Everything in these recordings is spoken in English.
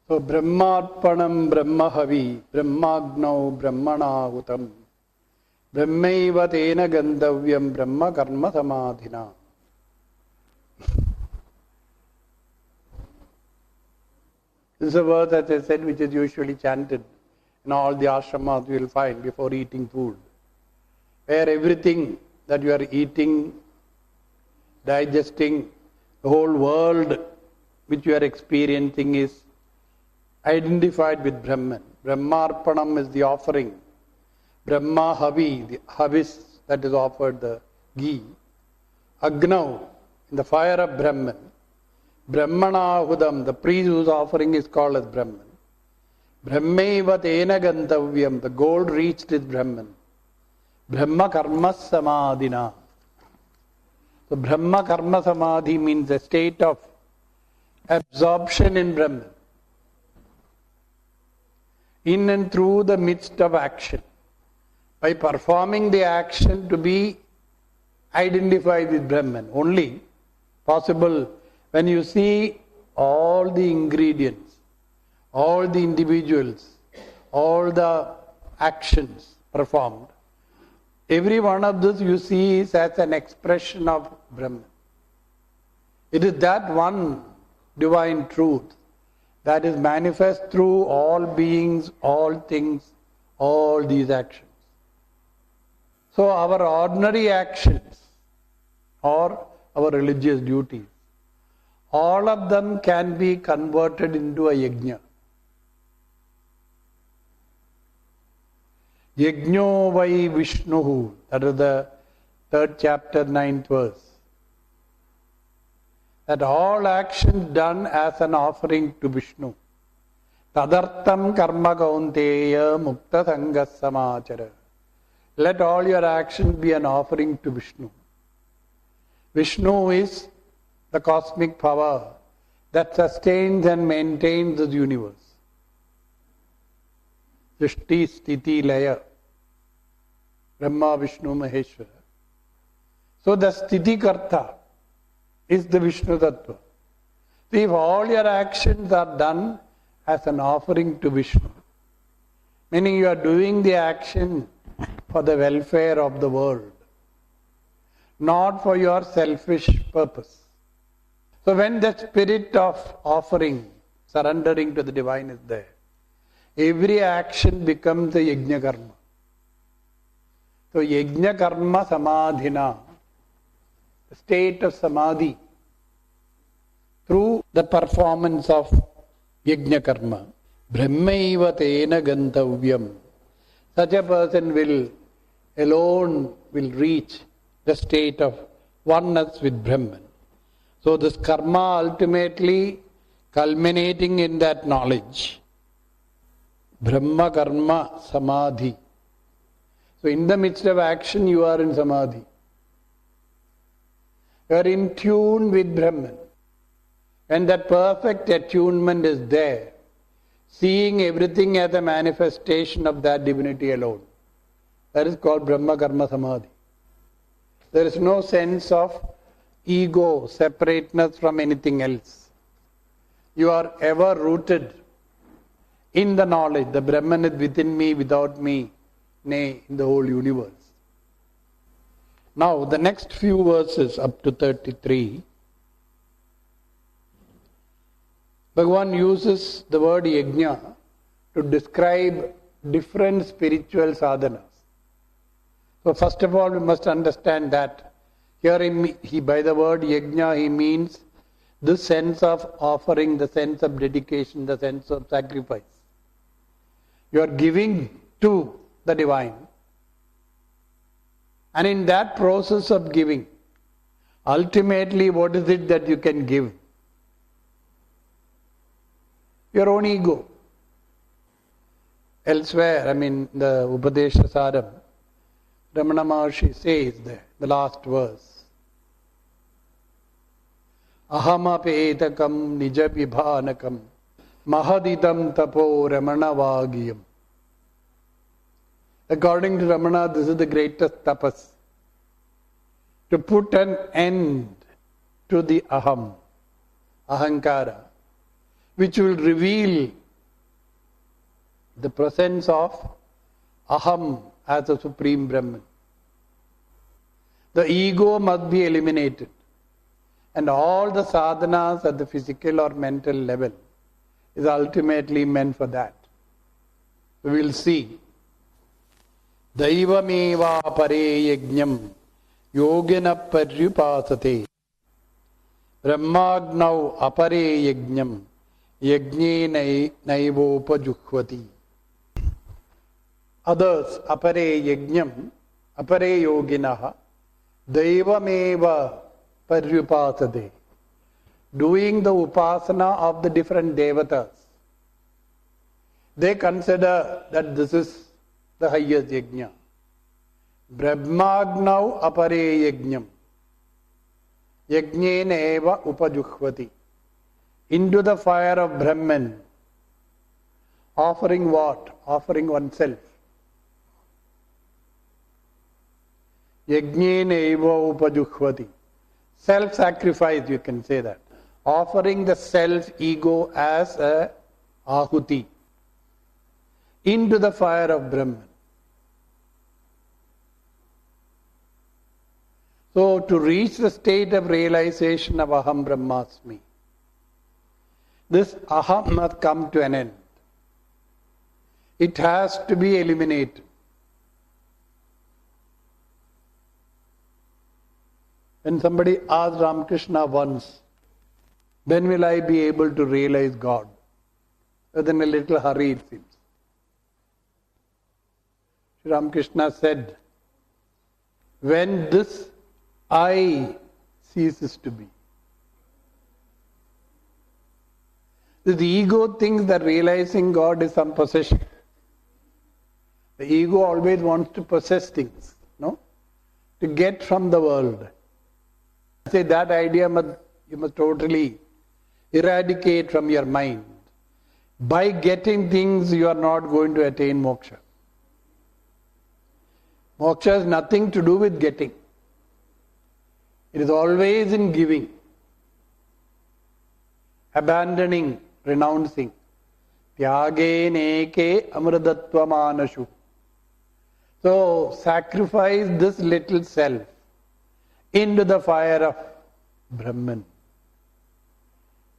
So, Brahmarpanam Brahmahavi, Brahmagnau Brahmanahutam, Brahmaiva tena gandavyam Brahma karma samadhina. This is a verse, as I said, which is usually chanted in all the ashramas you will find before eating food, where everything that you are eating, digesting, the whole world which you are experiencing is identified with Brahman. Brahmarpanam is the offering. Brahma Havi, the Havis that is offered, the ghee. Agnau, in the fire of Brahman. Brahmanahudam, the priest whose offering is called as Brahman. Brahmaiva tena gantavyam, the goal reached is Brahman. Brahma karma samadhina. So Brahma karma samadhi means a state of absorption in Brahman, in and through the midst of action. By performing the action to be identified with Brahman. Only possible when you see all the ingredients, all the individuals, all the actions performed. Every one of those you see is as an expression of Brahman. It is that one divine truth that is manifest through all beings, all things, all these actions. So our ordinary actions or our religious duties, all of them can be converted into a yajna. Yajno vai Vishnuhu, that is the 3rd chapter, 9th verse. That all actions done as an offering to Vishnu. Tadartam karma kaunteya mukta sangas samachara. Let all your actions be an offering to Vishnu. Vishnu is the cosmic power that sustains and maintains the universe. Srishti, Sthiti, Laya. Brahma, Vishnu, Maheshwara. So the Sthiti Karta is the Vishnu Tattva. So if all your actions are done as an offering to Vishnu, meaning you are doing the action for the welfare of the world, not for your selfish purpose. So when the spirit of offering, surrendering to the divine is there, every action becomes a yajna karma. So yajna karma samadhina, the state of samadhi, through the performance of yajna karma. Brahmaiva tena gantavyam. Such a person alone will reach the state of oneness with Brahman. So this karma ultimately culminating in that knowledge. Brahma karma samadhi. So in the midst of action you are in samadhi. You are in tune with Brahman. When that perfect attunement is there, seeing everything as a manifestation of that divinity alone, that is called Brahma karma samadhi. There is no sense of ego, separateness from anything else. You are ever rooted in the knowledge, the Brahman is within me, without me, nay, in the whole universe. Now, the next few verses up to 33, Bhagavan uses the word yajna to describe different spiritual sadhanas. So first of all, we must understand that here by the word yajna, he means the sense of offering, the sense of dedication, the sense of sacrifice. You are giving to the divine. And in that process of giving, ultimately what is it that you can give? Your own ego. Elsewhere, the Upadesha Sadham, Ramana Maharshi says there, the last verse, Aham Brahmasmi nija vibhanakam mahadidam tapo Ramana Vagiyam. According to Ramana, this is the greatest tapas. To put an end to the aham, ahankara. which will reveal the presence of Aham as a Supreme Brahman. The ego must be eliminated. And all the sadhanas at the physical or mental level is ultimately meant for that. We will see. Daivameva pare yajnam yogena paryupasate brahmagnau apare yajnam yajne naivopajuhvati. Others, apare yajnam, apare yoginaha, daivameva paryupasate. Doing the upasana of the different devatas. They consider that this is the highest yajna. Brahmagnau apare yajnam. Yajnena eva upajuhvati. Into the fire of Brahman. Offering what? Offering oneself. Yajnena eva upajuhvati. Self-sacrifice, you can say that. Offering the self-ego as a aahuti into the fire of Brahman. So, to reach the state of realization of Aham Brahmasmi, this Aham must come to an end. It has to be eliminated. When somebody asked Ramakrishna once, when will I be able to realize God? He was in a little hurry, it seems. Ramakrishna said, when this I ceases to be. The ego thinks that realizing God is some possession. The ego always wants to possess things, no? To get from the world. I say that idea you must totally eradicate from your mind. By getting things, you are not going to attain moksha. Moksha has nothing to do with getting. It is always in giving, abandoning, renouncing. Tyage neke amrudatva manashu. So, sacrifice this little self into the fire of Brahman.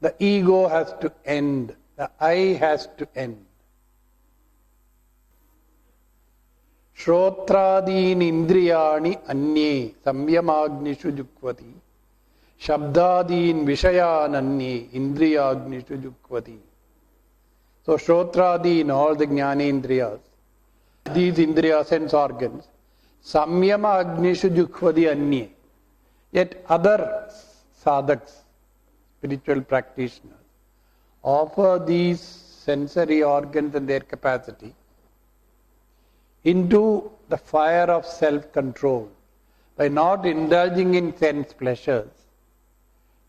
The ego has to end. The I has to end. Shrotradin indriyani anye samyamagnishu jukvati. Shabdadin vishayan anye indriyagnishu jukvati. So Shrotradin, all the jnana indriyas, these indriya sense organs, samyamagnishu jukvati anye. Yet other sadhaks, spiritual practitioners, offer these sensory organs and their capacity into the fire of self-control. By not indulging in sense pleasures,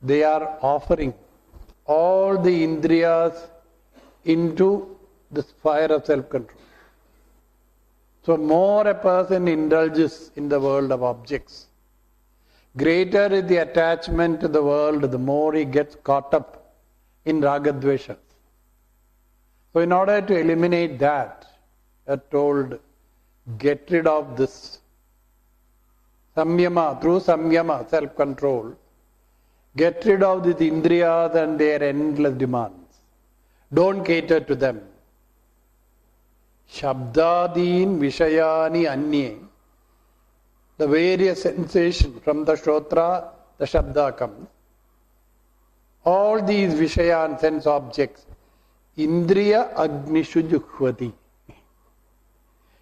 they are offering all the indriyas into this fire of self-control. So more a person indulges in the world of objects, greater is the attachment to the world, the more he gets caught up in ragadveshas. So in order to eliminate that, they are told, get rid of this. Samyama, through samyama, self-control, get rid of these indriyas and their endless demands. Don't cater to them. Shabdadin vishayani anye. The various sensations from the Shrotra, the Shabda comes. All these Vishayan sense objects, Indriya Agnishu Juhvati.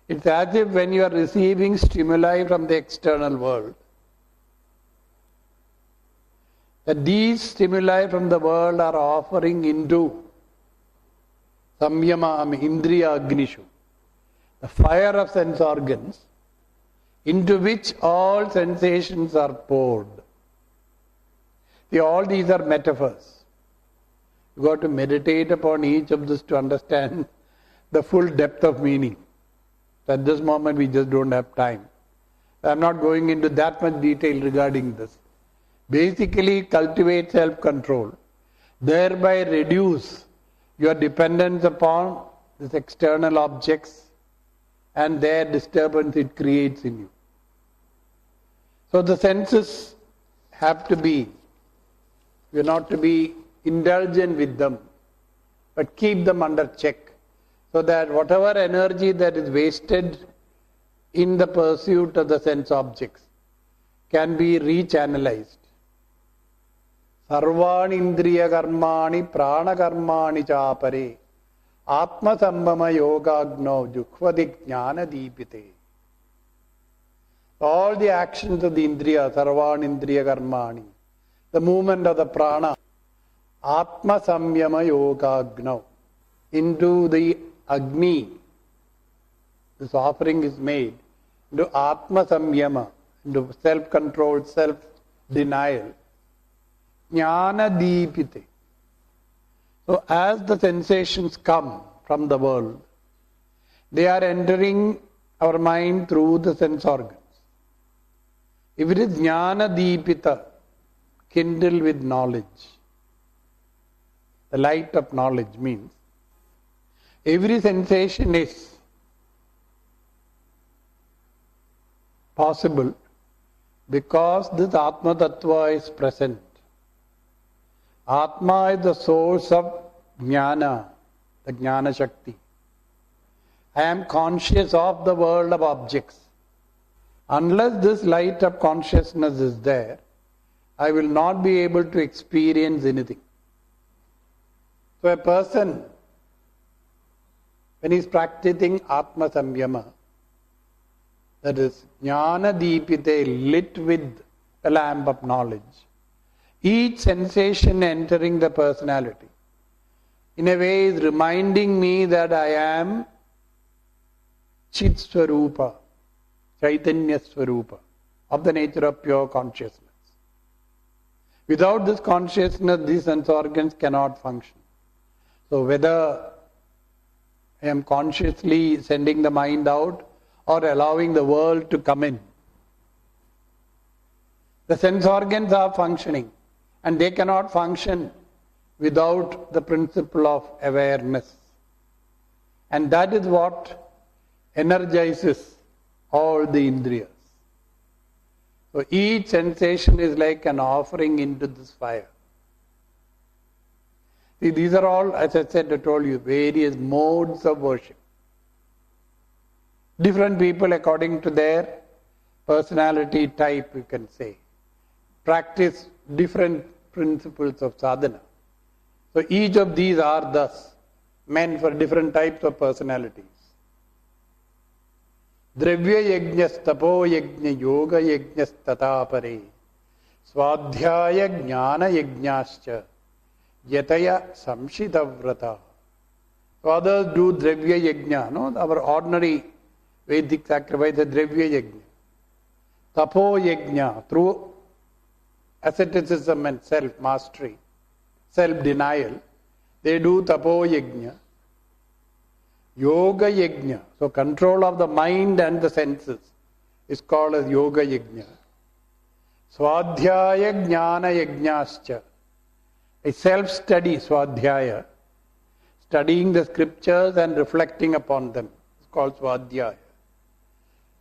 It's as if when you are receiving stimuli from the external world, that these stimuli from the world are offering into Samyama, Indriya Agnishu, the fire of sense organs, into which all sensations are poured. See, all these are metaphors. You got to meditate upon each of this to understand the full depth of meaning. At this moment we just don't have time. I am not going into that much detail regarding this. Basically cultivate self-control, thereby reduce your dependence upon these external objects and their disturbance it creates in you. So the senses have to be, you're not to be indulgent with them, but keep them under check, so that whatever energy that is wasted in the pursuit of the sense objects can be rechannelized. Sarvani indriya karmani prana karmani chapare atma sambhama yogagno jukhvadi jnana deepite. All the actions of the indriya, sarvani indriya karmani, the movement of the prana, atma samyama yogagno, into the Agni, this offering is made into Atma Samyama, into self-control, self-denial. Jnana Deepite. So as the sensations come from the world, they are entering our mind through the sense organs. If it is Jnana Deepita, kindled with knowledge, the light of knowledge means every sensation is possible because this Atma Tattva is present. Atma is the source of Jnana, the Jnana Shakti. I am conscious of the world of objects. Unless this light of consciousness is there, I will not be able to experience anything. So a person, when he is practicing Atma Samyama, that is Jnana Deepite, lit with the lamp of knowledge, each sensation entering the personality, in a way is reminding me that I am Chit Swarupa, Chaitanya Swarupa, of the nature of pure consciousness. Without this consciousness, these sense organs cannot function. So whether I am consciously sending the mind out or allowing the world to come in, the sense organs are functioning, and they cannot function without the principle of awareness. And that is what energizes all the indriyas. So each sensation is like an offering into this fire. See, these are all, as I said, I told you, various modes of worship. Different people, according to their personality type, you can say, practice different principles of sadhana. So each of these are thus meant for different types of personalities. Dravya yajnas tapo yajna yoga yajnas tatapare swadhyaya jnana yajnascha yataya samshitavrata. So others do dravya yajna, no? Our ordinary Vedic sacrifice, the dravya yajna. Tapo yajna, through asceticism and self-mastery, self-denial, they do tapo yajna. Yoga yajna, so control of the mind and the senses, is called as yoga yajna. Swadhyaya jnana yajnascha, a self-study, swadhyaya, studying the scriptures and reflecting upon them, is called swadhyaya.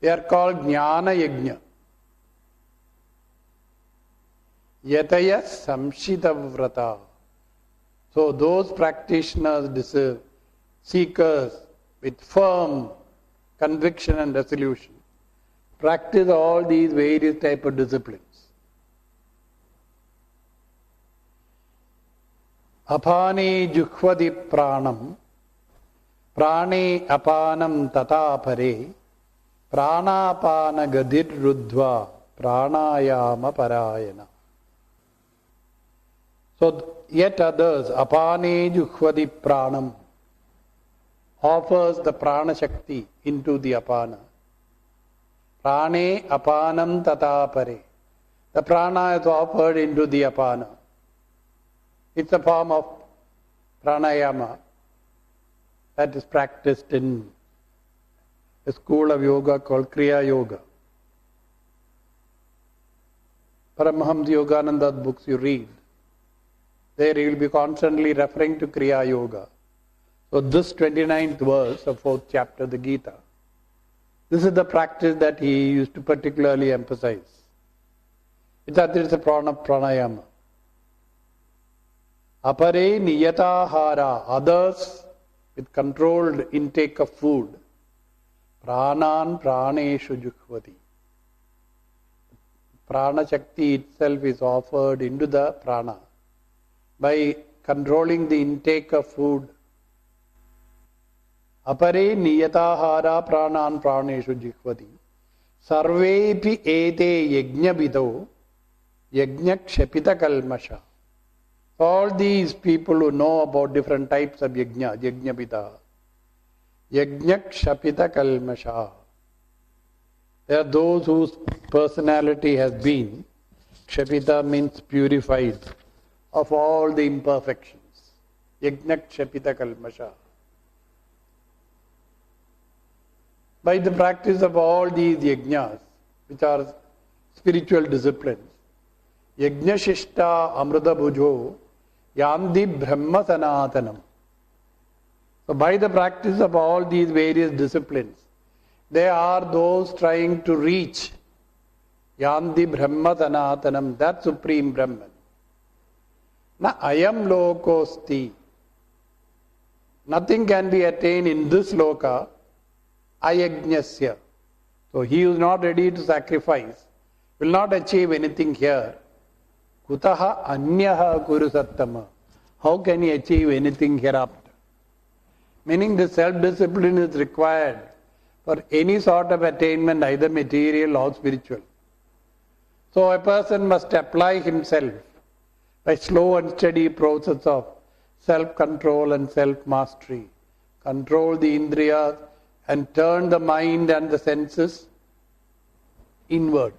They are called jnana yajna. Yataya samshitavrata. So those practitioners, seekers with firm conviction and resolution, practice all these various type of disciplines. Apane jukhvadi pranam, prane apanam tatapare, pranapana gadir ruddhva, pranayama parayana. So yet others, apane jukhvadi pranam, offers the prana shakti into the apana. Prane apanam tatapare. The prana is offered into the apana. It's a form of pranayama that is practiced in a school of yoga called Kriya Yoga. Paramahamsa Yogananda's books you read, there he will be constantly referring to Kriya Yoga. So this 29th verse of 4th chapter of the Gita, this is the practice that he used to particularly emphasize. It's that it's a pranayama. Apare niyatahara, others with controlled intake of food. Pranan praneshu juhvati. Prana Shakti itself is offered into the prana by controlling the intake of food. Apare niyatahara pranan praneshu jihvati. Sarvepi ete yajnavido yajnakshapita kalmasha. All these people who know about different types of yajnapita, yajnakshapita kalmasha. There are those whose personality has been, kshapita means purified, of all the imperfections. Yajnakshapita kalmasha. By the practice of all these yajnas, which are spiritual disciplines, yajnashishta amrita bhujo yandi brahma sanatanam. So by the practice of all these various disciplines, they are those trying to reach yandi brahma sanatanam, that supreme Brahman. Na ayam lokosti. Nothing can be attained in this loka ayajnasya. So he who is not ready to sacrifice will not achieve anything here. Kutaha anyaha kurusattama. How can he achieve anything hereafter? Meaning the self-discipline is required for any sort of attainment, either material or spiritual. So a person must apply himself by slow and steady process of self-control and self-mastery. Control the indriyas and turn the mind and the senses inward.